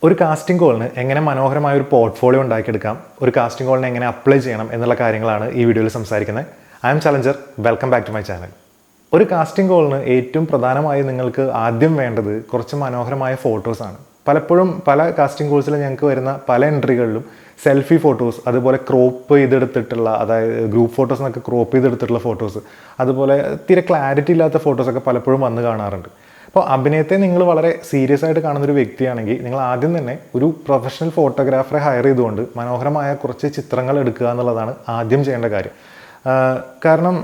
ഒരു കാസ്റ്റിംഗ് കോളിന് എങ്ങനെ മനോഹരമായ ഒരു പോർട്ട്ഫോളിയോ ഉണ്ടാക്കിയെടുക്കാം, ഒരു കാസ്റ്റിംഗ് കോളിനെ എങ്ങനെ അപ്ലൈ ചെയ്യണം എന്നുള്ള കാര്യങ്ങളാണ് ഈ വീഡിയോയിൽ സംസാരിക്കുന്നത്. I am challenger, welcome back to my channel. ഒരു കാസ്റ്റിംഗ് കോളിന് ഏറ്റവും പ്രധാനമായി നിങ്ങൾക്ക് ആദ്യം വേണ്ടത് കുറച്ച് മനോഹരമായ ഫോട്ടോസാണ്. പലപ്പോഴും പല കാസ്റ്റിംഗ് കോൾസിൽ ഞങ്ങൾക്ക് വരുന്ന പല എൻട്രികളിലും സെൽഫി ഫോട്ടോസ്, അതുപോലെ ക്രോപ്പ് ചെയ്തെടുത്തിട്ടുള്ള, അതായത് ഗ്രൂപ്പ് ഫോട്ടോസ് എന്നൊക്കെ ക്രോപ്പ് ചെയ്തെടുത്തിട്ടുള്ള ഫോട്ടോസ്, അതുപോലെ തീരെ ക്ലാരിറ്റി ഇല്ലാത്ത ഫോട്ടോസൊക്കെ പലപ്പോഴും വന്ന് കാണാറുണ്ട്. അപ്പോൾ അഭിനയത്തെ നിങ്ങൾ വളരെ സീരിയസ് ആയിട്ട് കാണുന്നൊരു വ്യക്തിയാണെങ്കിൽ നിങ്ങൾ ആദ്യം തന്നെ ഒരു പ്രൊഫഷണൽ ഫോട്ടോഗ്രാഫറെ ഹയർ ചെയ്തുകൊണ്ട് മനോഹരമായ കുറച്ച് ചിത്രങ്ങൾ എടുക്കുക എന്നുള്ളതാണ് ആദ്യം ചെയ്യേണ്ട കാര്യം. കാരണം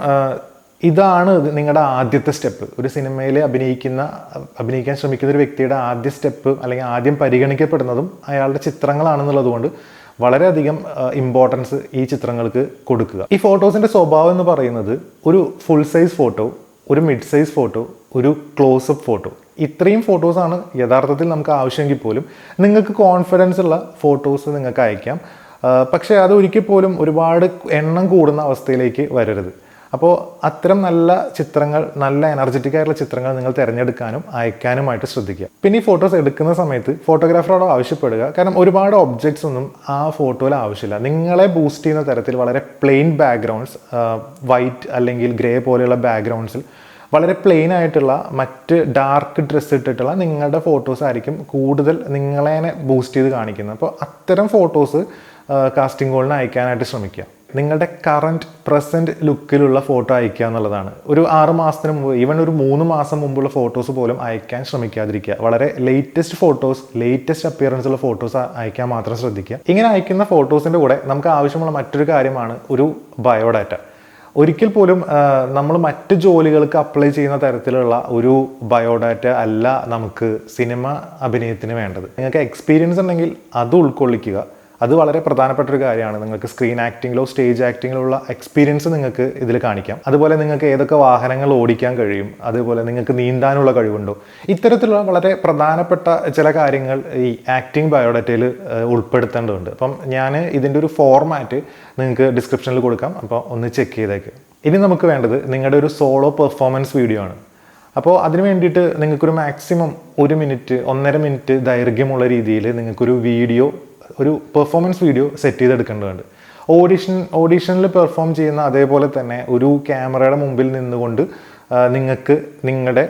ഇതാണ് നിങ്ങളുടെ ആദ്യത്തെ സ്റ്റെപ്പ്. ഒരു സിനിമയിൽ അഭിനയിക്കാൻ ശ്രമിക്കുന്ന ഒരു വ്യക്തിയുടെ ആദ്യ സ്റ്റെപ്പ്, അല്ലെങ്കിൽ ആദ്യം പരിഗണിക്കപ്പെടുന്നതും അയാളുടെ ചിത്രങ്ങളാണെന്നുള്ളത് കൊണ്ട് വളരെയധികം ഇമ്പോർട്ടൻസ് ഈ ചിത്രങ്ങൾക്ക് കൊടുക്കുക. ഈ ഫോട്ടോസിൻ്റെ സ്വഭാവം എന്ന് പറയുന്നത് ഒരു ഫുൾ സൈസ് ഫോട്ടോ, ഒരു മിഡ് സൈസ് ഫോട്ടോ, ഒരു ക്ലോസപ്പ് ഫോട്ടോ, ഇത്രയും ഫോട്ടോസാണ് യഥാർത്ഥത്തിൽ നമുക്ക് ആവശ്യമെങ്കിൽ പോലും നിങ്ങൾക്ക് കോൺഫിഡൻസ് ഉള്ള ഫോട്ടോസ് നിങ്ങൾക്ക് അയക്കാം. പക്ഷേ അത് ഒരിക്കൽ പോലും ഒരുപാട് എണ്ണം കൂടുന്ന അവസ്ഥയിലേക്ക് വരരുത്. അപ്പോൾ അത്തരം നല്ല ചിത്രങ്ങൾ, നല്ല എനർജറ്റിക് ആയിട്ടുള്ള ചിത്രങ്ങൾ നിങ്ങൾ തിരഞ്ഞെടുക്കാനും അയക്കാനുമായിട്ട് ശ്രദ്ധിക്കുക. പിന്നെ ഈ ഫോട്ടോസ് എടുക്കുന്ന സമയത്ത് ഫോട്ടോഗ്രാഫറോട് ആവശ്യപ്പെടുക, കാരണം ഒരുപാട് ഒബ്ജക്ട്സ് ഒന്നും ആ ഫോട്ടോയിൽ ആവശ്യമില്ല. നിങ്ങളെ ബൂസ്റ്റ് ചെയ്യുന്ന തരത്തിൽ വളരെ പ്ലെയിൻ ബാക്ക്ഗ്രൗണ്ട്സ്, വൈറ്റ് അല്ലെങ്കിൽ ഗ്രേ പോലെയുള്ള ബാക്ക്ഗ്രൗണ്ട്സിൽ വളരെ പ്ലെയിൻ ആയിട്ടുള്ള മറ്റ് ഡാർക്ക് ഡ്രസ്സ് ഇട്ടിട്ടുള്ള നിങ്ങളുടെ ഫോട്ടോസ് ആയിരിക്കും കൂടുതൽ നിങ്ങളെ ബൂസ്റ്റ് ചെയ്ത് കാണിക്കുന്നത്. അപ്പോൾ അത്തരം ഫോട്ടോസ് കാസ്റ്റിംഗ് കോളിന് അയക്കാനായിട്ട് ശ്രമിക്കുക. നിങ്ങളുടെ കറൻറ്റ് പ്രസൻറ്റ് ലുക്കിലുള്ള ഫോട്ടോ അയക്കുക എന്നുള്ളതാണ്. ഒരു 6 മാസത്തിന് മുമ്പ്, ഈവൻ ഒരു 3 മാസം മുമ്പുള്ള ഫോട്ടോസ് പോലും അയക്കാൻ ശ്രമിക്കാതിരിക്കുക. വളരെ ലേറ്റസ്റ്റ് ഫോട്ടോസ്, ലേറ്റസ്റ്റ് അപ്പിയറൻസ് ഉള്ള ഫോട്ടോസ് അയക്കാൻ മാത്രം ശ്രദ്ധിക്കുക. ഇങ്ങനെ അയക്കുന്ന ഫോട്ടോസിൻ്റെ കൂടെ നമുക്ക് ആവശ്യമുള്ള മറ്റൊരു കാര്യമാണ് ഒരു ബയോഡാറ്റ. ഒരിക്കൽ പോലും നമ്മൾ മറ്റ് ജോലികൾക്ക് അപ്ലൈ ചെയ്യുന്ന തരത്തിലുള്ള ഒരു ബയോഡാറ്റ അല്ല നമുക്ക് സിനിമ അഭിനയത്തിന് വേണ്ടത്. നിങ്ങൾക്ക് എക്സ്പീരിയൻസ് ഉണ്ടെങ്കിൽ അത് ഉൾക്കൊള്ളിക്കുക. അത് വളരെ പ്രധാനപ്പെട്ട ഒരു കാര്യമാണ്. നിങ്ങൾക്ക് സ്ക്രീൻ ആക്ടിങ്ങിലോ സ്റ്റേജ് ആക്ടിങ്ങിലോ ഉള്ള എക്സ്പീരിയൻസ് നിങ്ങൾക്ക് ഇതിൽ കാണിക്കാം. അതുപോലെ നിങ്ങൾക്ക് ഏതൊക്കെ വാഹനങ്ങൾ ഓടിക്കാൻ കഴിയും, അതുപോലെ നിങ്ങൾക്ക് നീന്താനുള്ള കഴിവുണ്ടോ, ഇത്തരത്തിലുള്ള വളരെ പ്രധാനപ്പെട്ട ചില കാര്യങ്ങൾ ഈ ആക്ടിങ് ബയോഡാറ്റയിൽ ഉൾപ്പെടുത്തേണ്ടതുണ്ട്. അപ്പം ഞാൻ ഇതിൻ്റെ ഒരു ഫോർമാറ്റ് നിങ്ങൾക്ക് ഡിസ്ക്രിപ്ഷനിൽ കൊടുക്കാം, അപ്പോൾ ഒന്ന് ചെക്ക് ചെയ്തേക്ക്. ഇനി നമുക്ക് വേണ്ടത് നിങ്ങളുടെ ഒരു സോളോ പെർഫോമൻസ് വീഡിയോ ആണ്. അപ്പോൾ അതിന് വേണ്ടിയിട്ട് നിങ്ങൾക്കൊരു മാക്സിമം 1 മിനിറ്റ് 1.5 മിനിറ്റ് ദൈർഘ്യമുള്ള രീതിയിൽ നിങ്ങൾക്കൊരു വീഡിയോ, ഒരു പെർഫോമൻസ് വീഡിയോ സെറ്റ് ചെയ്തെടുക്കേണ്ടതുണ്ട്. ഓഡീഷനിൽ പെർഫോം ചെയ്യുന്ന അതേപോലെ തന്നെ ഒരു ക്യാമറയുടെ മുമ്പിൽ നിന്നുകൊണ്ട് നിങ്ങൾക്ക് നിങ്ങളുടെ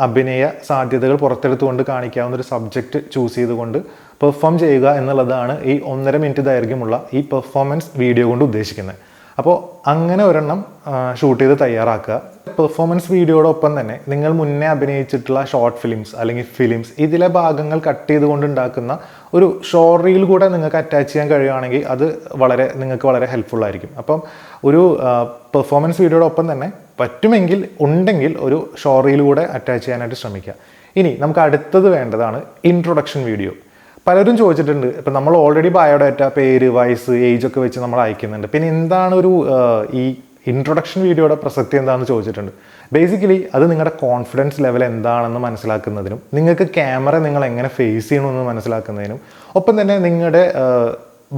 അഭിനയ സാധ്യതകൾ പുറത്തെടുത്തുകൊണ്ട് കാണിക്കാവുന്ന ഒരു സബ്ജക്റ്റ് ചൂസ് ചെയ്തുകൊണ്ട് പെർഫോം ചെയ്യുക എന്നുള്ളതാണ് ഈ 1.5 മിനിറ്റ് ദൈർഘ്യമുള്ള ഈ പെർഫോമൻസ് വീഡിയോ കൊണ്ട് ഉദ്ദേശിക്കുന്നത്. അപ്പോൾ അങ്ങനെ ഒരെണ്ണം ഷൂട്ട് ചെയ്ത് തയ്യാറാക്കുക. പെർഫോമൻസ് വീഡിയോടൊപ്പം തന്നെ നിങ്ങൾ മുന്നേ അഭിനയിച്ചിട്ടുള്ള ഷോർട്ട് ഫിലിംസ് അല്ലെങ്കിൽ ഫിലിംസ്, ഇതിലെ ഭാഗങ്ങൾ കട്ട് ചെയ്തുകൊണ്ട് ഉണ്ടാക്കുന്ന ഒരു ഷോർട്ട് റീൽ കൂടെ നിങ്ങൾക്ക് അറ്റാച്ച് ചെയ്യാൻ കഴിയുകയാണെങ്കിൽ അത് നിങ്ങൾക്ക് വളരെ ഹെൽപ്ഫുൾ ആയിരിക്കും. അപ്പം ഒരു പെർഫോമൻസ് വീഡിയോടൊപ്പം തന്നെ പറ്റുമെങ്കിൽ ഉണ്ടെങ്കിൽ ഒരു ഷോർട്ട് റീൽ കൂടെ അറ്റാച്ച് ചെയ്യാനായിട്ട് ശ്രമിക്കുക. ഇനി നമുക്ക് അടുത്തത് വേണ്ടതാണ് ഇൻട്രൊഡക്ഷൻ വീഡിയോ. പലരും ചോദിച്ചിട്ടുണ്ട്, ഇപ്പം നമ്മൾ ഓൾറെഡി ബയോഡാറ്റ, പേര്, വയസ്സ്, ഏജ് ഒക്കെ വെച്ച് നമ്മൾ അയക്കുന്നുണ്ട്, പിന്നെ എന്താണ് ഒരു ഈ ഇൻട്രൊഡക്ഷൻ വീഡിയോയുടെ പ്രസക്തി എന്താണെന്ന് ചോദിച്ചിട്ടുണ്ട്. ബേസിക്കലി അത് നിങ്ങളുടെ കോൺഫിഡൻസ് ലെവൽ എന്താണെന്ന് മനസ്സിലാക്കുന്നതിനും നിങ്ങൾക്ക് ക്യാമറ നിങ്ങൾ എങ്ങനെ ഫേസ് ചെയ്യണമെന്ന് മനസ്സിലാക്കുന്നതിനും, ഒപ്പം തന്നെ നിങ്ങളുടെ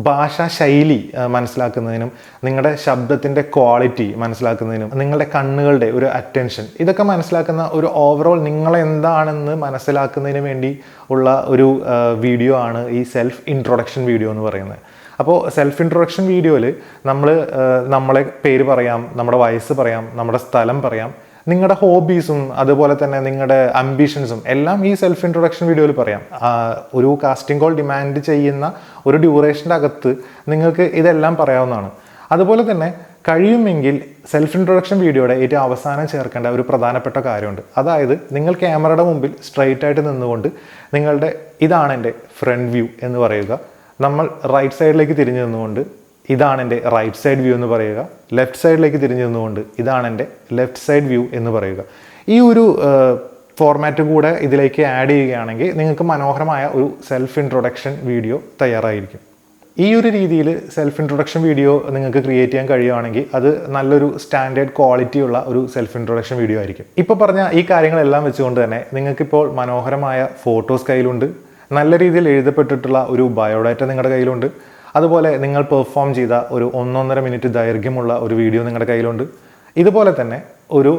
ഭാഷാ ശൈലി മനസ്സിലാക്കുന്നതിനും, നിങ്ങളുടെ ശബ്ദത്തിൻ്റെ ക്വാളിറ്റി മനസ്സിലാക്കുന്നതിനും, നിങ്ങളുടെ കണ്ണുകളുടെ ഒരു അറ്റൻഷൻ, ഇതൊക്കെ മനസ്സിലാക്കുന്ന ഒരു ഓവറോൾ നിങ്ങളെന്താണെന്ന് മനസ്സിലാക്കുന്നതിന് വേണ്ടി ഉള്ള ഒരു വീഡിയോ ആണ് ഈ സെൽഫ് ഇൻട്രൊഡക്ഷൻ വീഡിയോ എന്ന് പറയുന്നത്. അപ്പോൾ സെൽഫ് ഇൻട്രൊഡക്ഷൻ വീഡിയോയിൽ നമ്മളെ പേര് പറയാം, നമ്മുടെ വയസ്സ് പറയാം, നമ്മുടെ സ്ഥലം പറയാം, നിങ്ങളുടെ ഹോബീസും അതുപോലെ തന്നെ നിങ്ങളുടെ അംബിഷൻസും എല്ലാം ഈ സെൽഫ് ഇൻട്രൊഡക്ഷൻ വീഡിയോയിൽ പറയാം. ഒരു കാസ്റ്റിംഗ് കോൾ ഡിമാൻഡ് ചെയ്യുന്ന ഒരു ഡ്യൂറേഷൻ്റെ അകത്ത് നിങ്ങൾക്ക് ഇതെല്ലാം പറയാവുന്നതാണ്. അതുപോലെ തന്നെ കഴിയുമെങ്കിൽ സെൽഫ് ഇൻട്രൊഡക്ഷൻ വീഡിയോയുടെ ഏറ്റവും അവസാനം ചേർക്കേണ്ട ഒരു പ്രധാനപ്പെട്ട കാര്യമുണ്ട്. അതായത് നിങ്ങൾ ക്യാമറയുടെ മുമ്പിൽ സ്ട്രെയിറ്റ് ആയിട്ട് നിന്നുകൊണ്ട് നിങ്ങളുടെ ഇതാണ് എൻ്റെ ഫ്രണ്ട് വ്യൂ എന്ന് പറയുക. നമ്മൾ റൈറ്റ് സൈഡിലേക്ക് തിരിഞ്ഞു നിന്നുകൊണ്ട് ഇതാണ് എൻ്റെ റൈറ്റ് സൈഡ് വ്യൂ എന്ന് പറയുക. ലെഫ്റ്റ് സൈഡിലേക്ക് തിരിഞ്ഞു നിന്നുകൊണ്ട് ഇതാണ് എൻ്റെ ലെഫ്റ്റ് സൈഡ് വ്യൂ എന്ന് പറയുക. ഈ ഒരു ഫോർമാറ്റ് കൂടെ ഇതിലേക്ക് ആഡ് ചെയ്യുകയാണെങ്കിൽ നിങ്ങൾക്ക് മനോഹരമായ ഒരു സെൽഫ് ഇൻട്രൊഡക്ഷൻ വീഡിയോ തയ്യാറായിരിക്കും. ഈ ഒരു രീതിയിൽ സെൽഫ് ഇൻട്രൊഡക്ഷൻ വീഡിയോ നിങ്ങൾക്ക് ക്രിയേറ്റ് ചെയ്യാൻ കഴിയുകയാണെങ്കിൽ അത് നല്ലൊരു സ്റ്റാൻഡേർഡ് ക്വാളിറ്റി ഉള്ള ഒരു സെൽഫ് ഇൻട്രൊഡക്ഷൻ വീഡിയോ ആയിരിക്കും. ഇപ്പോൾ പറഞ്ഞ ഈ കാര്യങ്ങളെല്ലാം വെച്ചുകൊണ്ട് തന്നെ നിങ്ങൾക്കിപ്പോൾ മനോഹരമായ ഫോട്ടോസ് കയ്യിലുണ്ട്, നല്ല രീതിയിൽ എഴുതപ്പെട്ടിട്ടുള്ള ഒരു ബയോഡാറ്റ നിങ്ങളുടെ കയ്യിലുണ്ട്, അതുപോലെ നിങ്ങൾ പെർഫോം ചെയ്ത ഒരു 1.5 മിനിറ്റ് ദൈർഘ്യമുള്ള ഒരു വീഡിയോ നിങ്ങളുടെ കയ്യിലുണ്ട്, ഇതുപോലെ തന്നെ ഒരു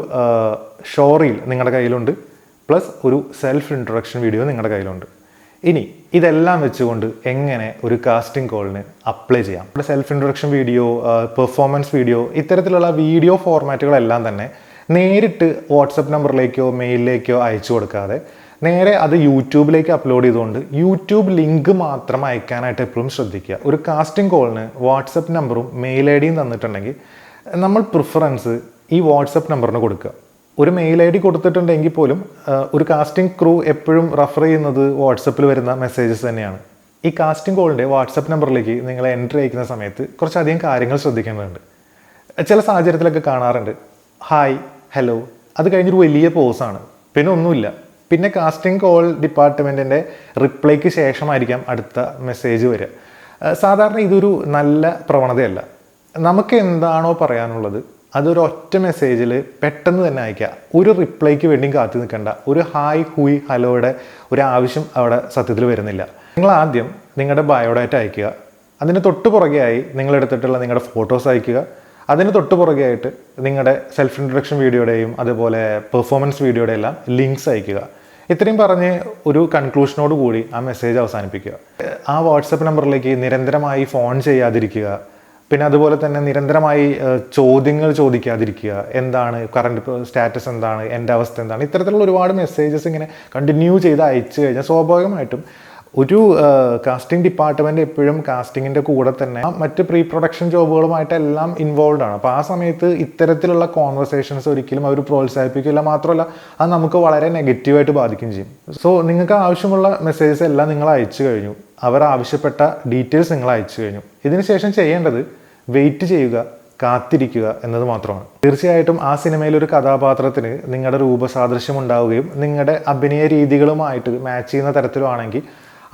ഷോർട്ട് റീൽ നിങ്ങളുടെ കയ്യിലുണ്ട്, പ്ലസ് ഒരു സെൽഫ് ഇൻട്രൊഡക്ഷൻ വീഡിയോ നിങ്ങളുടെ കയ്യിലുണ്ട്. ഇനി ഇതെല്ലാം വെച്ചുകൊണ്ട് എങ്ങനെ ഒരു കാസ്റ്റിംഗ് കോളിന് അപ്ലൈ ചെയ്യാം? ഇവിടെ self introduction video, performance video, ഇത്തരത്തിലുള്ള വീഡിയോ ഫോർമാറ്റുകളെല്ലാം തന്നെ നേരിട്ട് വാട്സപ്പ് നമ്പറിലേക്കോ മെയിലിലേക്കോ അയച്ചു കൊടുക്കാതെ നേരെ അത് യൂട്യൂബിലേക്ക് അപ്ലോഡ് ചെയ്തുകൊണ്ട് യൂട്യൂബ് ലിങ്ക് മാത്രം അയക്കാനായിട്ട് എപ്പോഴും ശ്രദ്ധിക്കുക. ഒരു കാസ്റ്റിംഗ് കോളിന് വാട്സപ്പ് നമ്പറും മെയിൽ ഐ ഡിയും തന്നിട്ടുണ്ടെങ്കിൽ നമ്മൾ പ്രിഫറൻസ് ഈ വാട്സപ്പ് നമ്പറിന് കൊടുക്കുക. ഒരു മെയിൽ ഐ ഡി കൊടുത്തിട്ടുണ്ടെങ്കിൽ പോലും ഒരു കാസ്റ്റിംഗ് ക്രൂ എപ്പോഴും റെഫർ ചെയ്യുന്നത് വാട്സപ്പിൽ വരുന്ന മെസ്സേജസ് തന്നെയാണ്. ഈ കാസ്റ്റിംഗ് കോളിൻ്റെ വാട്സപ്പ് നമ്പറിലേക്ക് നിങ്ങൾ എൻട്രി അയക്കുന്ന സമയത്ത് കുറച്ചധികം കാര്യങ്ങൾ ശ്രദ്ധിക്കേണ്ടതുണ്ട്. ചില സാഹചര്യത്തിലൊക്കെ കാണാറുണ്ട് ഹായ് ഹലോ, അത് കഴിഞ്ഞൊരു വലിയ പോസാണ്, പിന്നെ ഒന്നുമില്ല. പിന്നെ കാസ്റ്റിംഗ് കോൾ ഡിപ്പാർട്ട്മെൻറ്റിൻ്റെ റിപ്ലൈക്ക് ശേഷമായിരിക്കാം അടുത്ത മെസ്സേജ് വരിക. സാധാരണ ഇതൊരു നല്ല പ്രവണതയല്ല. നമുക്ക് എന്താണോ പറയാനുള്ളത് അതൊരു ഒറ്റ മെസ്സേജിൽ പെട്ടെന്ന് തന്നെ അയക്കുക. ഒരു റിപ്ലൈക്ക് വേണ്ടിയും കാത്തു നിൽക്കേണ്ട. ഒരു ഹായ് ഹൂയ് ഹലോയുടെ ഒരു ആവശ്യം അവിടെ സത്യത്തിൽ വരുന്നില്ല. നിങ്ങൾ ആദ്യം നിങ്ങളുടെ ബയോഡാറ്റ അയക്കുക. അതിന് തൊട്ട് പുറകെയായി നിങ്ങളെടുത്തിട്ടുള്ള നിങ്ങളുടെ ഫോട്ടോസ് അയക്കുക. അതിന് തൊട്ട് പുറകെയായിട്ട് നിങ്ങളുടെ സെൽഫ് ഇൻട്രൊഡക്ഷൻ വീഡിയോയുടെയും അതുപോലെ പെർഫോമൻസ് വീഡിയോയുടെ എല്ലാം ലിങ്ക്സ് അയക്കുക. ഇത്രയും പറഞ്ഞ് ഒരു കൺക്ലൂഷനോട് കൂടി ആ മെസ്സേജ് അവസാനിപ്പിക്കുക. ആ വാട്സപ്പ് നമ്പറിലേക്ക് നിരന്തരമായി ഫോൺ ചെയ്യാതിരിക്കുക. പിന്നെ അതുപോലെ തന്നെ നിരന്തരമായി ചോദ്യങ്ങൾ ചോദിക്കാതിരിക്കുക. എന്താണ് കറണ്ട് സ്റ്റാറ്റസ്, എന്താണ് എൻ്റെ അവസ്ഥ, എന്താണ്, ഇത്തരത്തിലുള്ള ഒരുപാട് മെസ്സേജസ് ഇങ്ങനെ കണ്ടിന്യൂ ചെയ്ത് അയച്ചു കഴിഞ്ഞാൽ സ്വാഭാവികമായിട്ടും ഒരു കാസ്റ്റിംഗ് ഡിപ്പാർട്ട്മെൻറ്റ് എപ്പോഴും കാസ്റ്റിങ്ങിൻ്റെ കൂടെ തന്നെ മറ്റ് പ്രീ പ്രൊഡക്ഷൻ ജോബുകളുമായിട്ടെല്ലാം ഇൻവോൾവ് ആണ്. അപ്പോൾ ആ സമയത്ത് ഇത്തരത്തിലുള്ള കോൺവെർസേഷൻസ് ഒരിക്കലും അവർ പ്രോത്സാഹിപ്പിക്കില്ല. മാത്രമല്ല അത് നമുക്ക് വളരെ നെഗറ്റീവായിട്ട് ബാധിക്കുകയും ചെയ്യും. സോ നിങ്ങൾക്ക് ആവശ്യമുള്ള മെസ്സേജസ് എല്ലാം നിങ്ങൾ അയച്ചു കഴിഞ്ഞു. അവർ ആവശ്യപ്പെട്ട ഡീറ്റെയിൽസ് നിങ്ങൾ അയച്ചു കഴിഞ്ഞു. ഇതിനുശേഷം ചെയ്യേണ്ടത് വെയിറ്റ് ചെയ്യുക, കാത്തിരിക്കുക എന്നത് മാത്രമാണ്. തീർച്ചയായിട്ടും ആ സിനിമയിൽ ഒരു കഥാപാത്രത്തിന് നിങ്ങളുടെ രൂപസാദൃശ്യം ഉണ്ടാവുകയും നിങ്ങളുടെ അഭിനയ രീതികളുമായിട്ട് മാച്ച് ചെയ്യുന്ന തരത്തിലുമാണെങ്കിൽ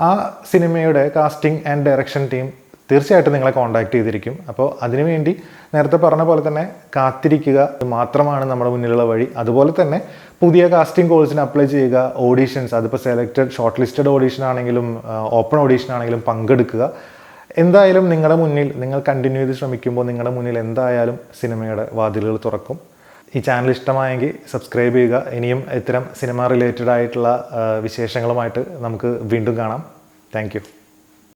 ആ സിനിമയുടെ കാസ്റ്റിംഗ് ആൻഡ് ഡയറക്ഷൻ ടീം തീർച്ചയായിട്ടും നിങ്ങളെ കോൺടാക്ട് ചെയ്തിരിക്കും. അപ്പോൾ അതിനുവേണ്ടി നേരത്തെ പറഞ്ഞ പോലെ തന്നെ കാത്തിരിക്കുക മാത്രമാണ് നമ്മുടെ മുന്നിലുള്ള വഴി. അതുപോലെ തന്നെ പുതിയ കാസ്റ്റിംഗ് കോഴ്സിന് അപ്ലൈ ചെയ്യുക. ഓഡീഷൻസ്, അതിപ്പോൾ സെലക്റ്റഡ് ഷോർട്ട് ലിസ്റ്റഡ് ഓഡീഷൻ ആണെങ്കിലും ഓപ്പൺ ഓഡീഷൻ ആണെങ്കിലും പങ്കെടുക്കുക. എന്തായാലും നിങ്ങളുടെ മുന്നിൽ നിങ്ങൾ കണ്ടിന്യൂ ചെയ്ത് ശ്രമിക്കുമ്പോൾ നിങ്ങളുടെ മുന്നിൽ എന്തായാലും സിനിമയുടെ വാതിലുകൾ തുറക്കും. ഈ ചാനൽ ഇഷ്ടമായെങ്കിൽ സബ്സ്ക്രൈബ് ചെയ്യുക. ഇനിയും ഇത്തരം സിനിമ റിലേറ്റഡ് ആയിട്ടുള്ള വിശേഷങ്ങളുമായിട്ട് നമുക്ക് വീണ്ടും കാണാം. Thank you.